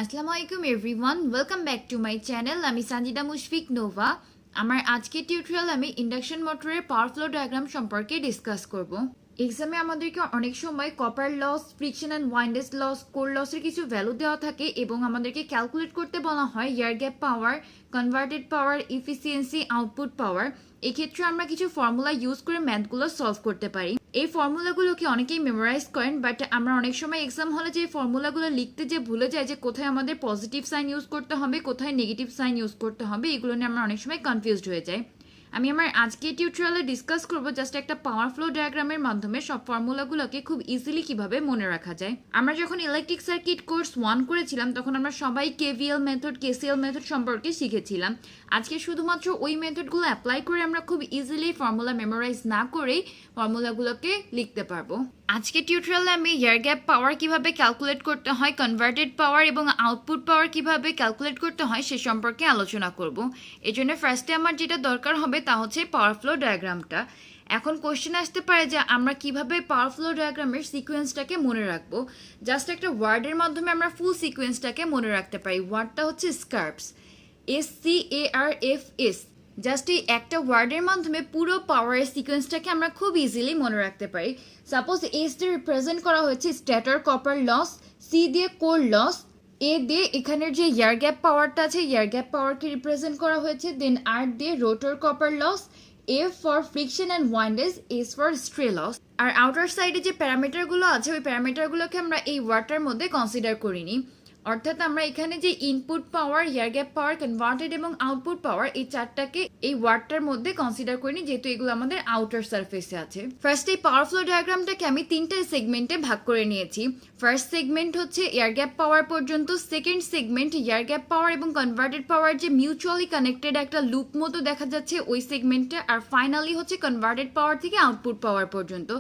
আসসালামু আলাইকুম everyone, welcome back to my channel. আমি সঞ্জিদা নোভা। আমার আজকের টিউটোরিয়াল আমি ইন্ডাকশন মোটরের পাওয়ার ফ্লো ডায়াগ্রাম সম্পর্কে ডিসকাস করব। এক্সামে আমাদেরকে অনেক সময় copper loss, friction and windage loss, core লসের কিছু ভ্যালু দেওয়া থাকে এবং আমাদেরকে ক্যালকুলেট করতে বলা হয় এয়ার গ্যাপ পাওয়ার, কনভার্টেড পাওয়ার, ইফিসিয়েন্সি, আউটপুট পাওয়ার। এক্ষেত্রে আমরা কিছু ফর্মুলা ইউজ করে ম্যাথগুলো সলভ করতে পারি। এই ফর্মুলাগুলোকে অনেকেই মেমোরাইজ করেন, বাট আমরা অনেক সময় এক্সাম হলে যে ফর্মুলাগুলো লিখতে যে ভুলে যাই যে কোথায় আমাদের পজিটিভ সাইন ইউজ করতে হবে, কোথায় নেগেটিভ সাইন ইউজ করতে হবে, এগুলো নিয়ে আমরা অনেক সময় কনফিউজড হয়ে যাই। আমি আমার আজকের টিউটোরিয়ালে ডিসকাস করব জাস্ট একটা পাওয়ার ফ্লো ডায়াগ্রামের মাধ্যমে সব ফর্মুলাগুলোকে খুব ইজিলি কিভাবে মনে রাখা যায়। আমরা যখন ইলেকট্রিক সার্কিট কোর্স 1 করেছিলাম তখন আমরা সবাই কেভিএল মেথড, কেসিএল মেথড সম্পর্কে শিখেছিলাম। আজকে শুধুমাত্র ওই মেথডগুলো অ্যাপ্লাই করে আমরা খুব ইজিলি ফর্মুলা মেমোরাইজ না করেই ফর্মুলাগুলোকে লিখতে পারবো। আজকে টিউটোরিয়ালে আমি এয়ার গ্যাপ পাওয়ার কিভাবে ক্যালকুলেট করতে হয়, কনভার্টেড পাওয়ার এবং আউটপুট পাওয়ার কিভাবে ক্যালকুলেট করতে হয় সে সম্পর্কে আলোচনা করব। এজন্য ফার্স্টে আমার যেটা দরকার হবে তা হচ্ছে পাওয়ার ফ্লো ডায়াগ্রামটা। এখন কোশ্চেন আসতে পারে যে আমরা কিভাবে পাওয়ার ফ্লো ডায়াগ্রামের সিকোয়েন্সটাকে মনে রাখবো। জাস্ট একটা ওয়ার্ডের মাধ্যমে আমরা ফুল সিকোয়েন্সটাকে মনে রাখতে পারি। ওয়ার্ডটা হচ্ছে স্কার্পস, SCARFS। জাস্ট এই একটা ওয়ার্ডের মাধ্যমে পুরো পাওয়ারের সিকোয়েন্সটাকে আমরা খুব ইজিলি মনে রাখতে পারি। সাপোজ এস দিয়ে রিপ্রেজেন্ট করা হয়েছে স্ট্যাটার কপার লস, সি দিয়ে কোর লস, এ দিয়ে এখানের যে এয়ার গ্যাপ পাওয়ারটা আছে এয়ার গ্যাপ পাওয়ারকে রিপ্রেজেন্ট করা হয়েছে, দেন আর দিয়ে rotor copper loss, A for friction and windage, S for stray loss. আর আউটার সাইডে যে প্যারামিটারগুলো আছে ওই প্যারামিটারগুলোকে আমরা এই ওয়ার্ডটার মধ্যে কনসিডার করিনি। অর্থাৎ আমরা এখানে যে ইনপুট পাওয়ার, এয়ার গ্যাপ পাওয়ার, কনভার্টেড এবং আউটপুট পাওয়ার এই চারটাকে এই ওয়ার্ডটার মধ্যে কনসিডার করিনি, যেহেতু এগুলো আমাদের আউটার সারফেসে আছে। ফার্স্ট এই পাওয়ার ফ্লো ডায়াগ্রামটাকে আমি 3টা সেগমেন্টে ভাগ করে নিয়েছি। ফার্স্ট সেগমেন্ট হচ্ছে এয়ার গ্যাপ পাওয়ার পর্যন্ত, সেকেন্ড সেগমেন্ট এয়ার গ্যাপ পাওয়ার এবং কনভার্টেড পাওয়ার যে মিউচুয়ালি কানেক্টেড একটা লুপ মতো দেখা যাচ্ছে ওই সেগমেন্টে, আর ফাইনালি হচ্ছে কনভার্টেড পাওয়ার থেকে আউটপুট পাওয়ার পর্যন্ত।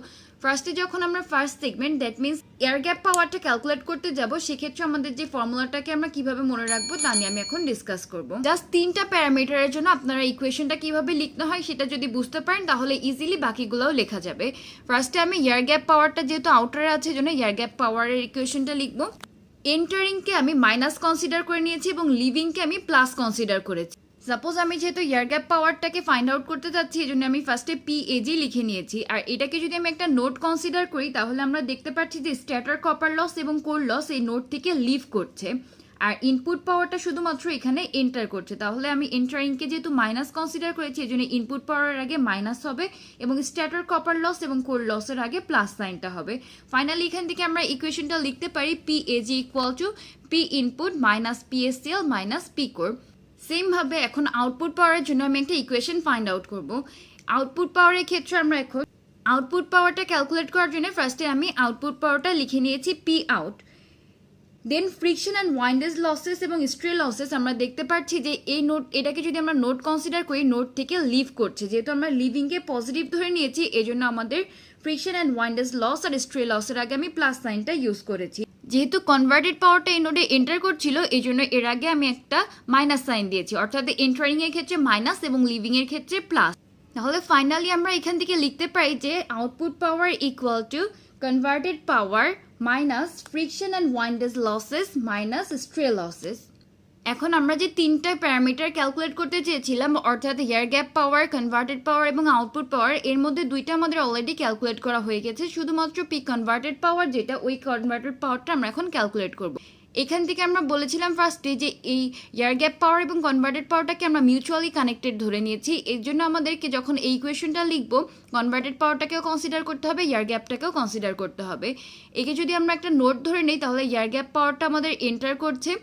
ফার্স্টে যখন আমরা first segment that means air gap পাওয়ারটা ক্যালকুলেট করতে যাব, সেক্ষেত্রে আমাদের যে ফর্মুলাটাকে আমরা কিভাবে মনে রাখবো তা নিয়ে আমি এখন ডিসকাস করব। জাস্ট 3টা প্যারামিটারের জন্য আপনারা ইকুয়েশনটা কিভাবে লিখতে হয় সেটা যদি বুঝতে পারেন তাহলে ইজিলি বাকিগুলোও লেখা যাবে। ফার্স্টে আমি এয়ার গ্যাপ পাওয়ারটা যেহেতু আউটারে আছে জন্য এয়ার গ্যাপ পাওয়ারের ইকুয়েশনটা লিখবো। এন্টারিংকে আমি মাইনাস কনসিডার করে নিয়েছি এবং লিভিংকে আমি প্লাস কনসিডার করেছি। সাপোজ আমি যেহেতু এয়ার গ্যাপ পাওয়ারটাকে ফাইন্ড আউট করতে চাচ্ছি এই জন্য আমি ফার্স্টে PAG লিখে নিয়েছি। আর এটাকে যদি আমি একটা নোট কনসিডার করি তাহলে আমরা দেখতে পাচ্ছি যে স্ট্যাটার কপার লস এবং কোর লস এই নোট থেকে লিভ করছে, আর ইনপুট পাওয়ারটা শুধুমাত্র এখানে এন্টার করছে। তাহলে আমি এন্টারিংকে যেহেতু মাইনাস কনসিডার করেছি এই জন্য ইনপুট পাওয়ারের আগে মাইনাস হবে এবং স্ট্যাটার কপার লস এবং কোর লসের আগে প্লাস সাইনটা হবে। ফাইনালি এখান থেকে আমরা ইকুয়েশনটা লিখতে পারি PAG equal to P input minus PSCL minus P core. Same ভাবে এখন আউটপুট পাওয়ারের জন্য আমি একটা ইকুয়েশন ফাইন্ড আউট করব। আউটপুট পাওয়ারের ক্ষেত্রে আমরা এখন আউটপুট পাওয়ারটা ক্যালকুলেট করার জন্য ফার্স্টে আমি আউটপুট পাওয়ারটা লিখে নিয়েছি P out. Then friction and windage losses এবং স্ট্রে লসেস আমরা দেখতে পাচ্ছি যে এই নোট এটাকে যদি আমরা নোট কনসিডার করি নোট থেকে লিভ করছে, যেহেতু আমরা লিভিংকে পজিটিভ ধরে নিয়েছি এজন্য আমাদের ফ্রিকশন অ্যান্ড ওয়াইন্ডেজ লস আর স্ট্রে লসের আগে আমি প্লাস সাইনটা ইউজ করেছি। যেহেতু কনভার্টেড পাওয়ারটা এই নোডে এন্টার করছিল এই জন্য এর আগে আমি একটা মাইনাস সাইন দিয়েছি, অর্থাৎ এন্টারিং এর ক্ষেত্রে মাইনাস এবং লিভিং এর ক্ষেত্রে প্লাস। তাহলে ফাইনালি আমরা এখান থেকে লিখতে পারি যে output power equal to converted power minus friction and windage losses minus stray losses. এখন আমরা যে 3টা প্যারামিটার ক্যালকুলেট করতে চেয়েছিলাম অর্থাৎ air gap power, converted power এবং আউটপুট পাওয়ার, এর মধ্যে 2টা আমাদের অলরেডি ক্যালকুলেট করা হয়ে গেছে। শুধুমাত্র P কনভার্টেড পাওয়ার যেটা ওই কনভার্টেড পাওয়ারটা আমরা এখন ক্যালকুলেট করব। এখান থেকে আমরা বলেছিলাম ফার্স্টে যে এই এয়ার গ্যাপ পাওয়ার এবং কনভার্টেড পাওয়ারটাকে আমরা মিউচুয়ালি কানেক্টেড ধরে নিয়েছি। এর জন্য আমাদেরকে যখন এই ইকুয়েশনটা লিখবো কনভার্টেড পাওয়ারটাকেও কনসিডার করতে হবে, এয়ার গ্যাপটাকেও কনসিডার করতে হবে। একে যদি আমরা একটা নোট ধরে নিই তাহলে এয়ার গ্যাপ পাওয়ারটা আমাদের এন্টার করছে,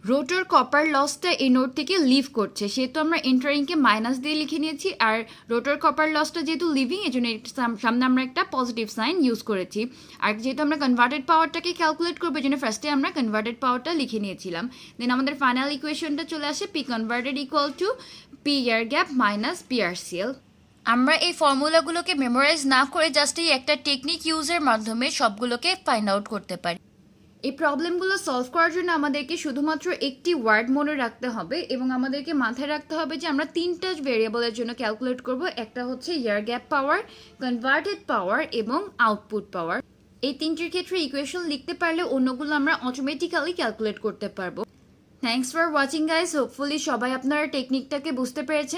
রোটর কপার লসটা এই নোট থেকে লিভ করছে, সেহেতু আমরা এন্টারিংকে মাইনাস দিয়ে লিখে নিয়েছি, আর রোটর কপার লসটা যেহেতু লিভিং এই জন্য সামনে আমরা একটা পজিটিভ সাইন ইউজ করেছি। আর যেহেতু আমরা কনভার্টেড পাওয়ারটাকে ক্যালকুলেট করবো এই জন্য ফার্স্টে আমরা কনভার্টেড পাওয়ারটা লিখে নিয়েছিলাম। দেন আমাদের ফাইনাল ইকুয়েশনটা চলে আসে P converted equal to P air gap minus PRCL। আমরা এই ফর্মুলাগুলোকে মেমোরাইজ না করে জাস্ট এই একটা টেকনিক ইউজের মাধ্যমে সবগুলোকে ফাইন্ড আউট করতে পারি। এই প্রবলেমগুলো সলভ করার জন্য আমাদেরকে শুধুমাত্র একটি ওয়ার্ড মনে রাখতে হবে এবং আমাদেরকে মাথায় রাখতে হবে যে আমরা 3টা ভেরিয়েবলের জন্য ক্যালকুলেট করব। একটা হচ্ছে air gap power, converted power এবং আউটপুট পাওয়ার। এই তিনটির ক্ষেত্রে ইকুয়েশন লিখতে পারলে অন্যগুলো আমরা অটোমেটিক্যালি ক্যালকুলেট করতে পারবো। Thanks for watching guys, hopefully সবাই আপনারা টেকনিকটাকে বুঝতে পেরেছেন।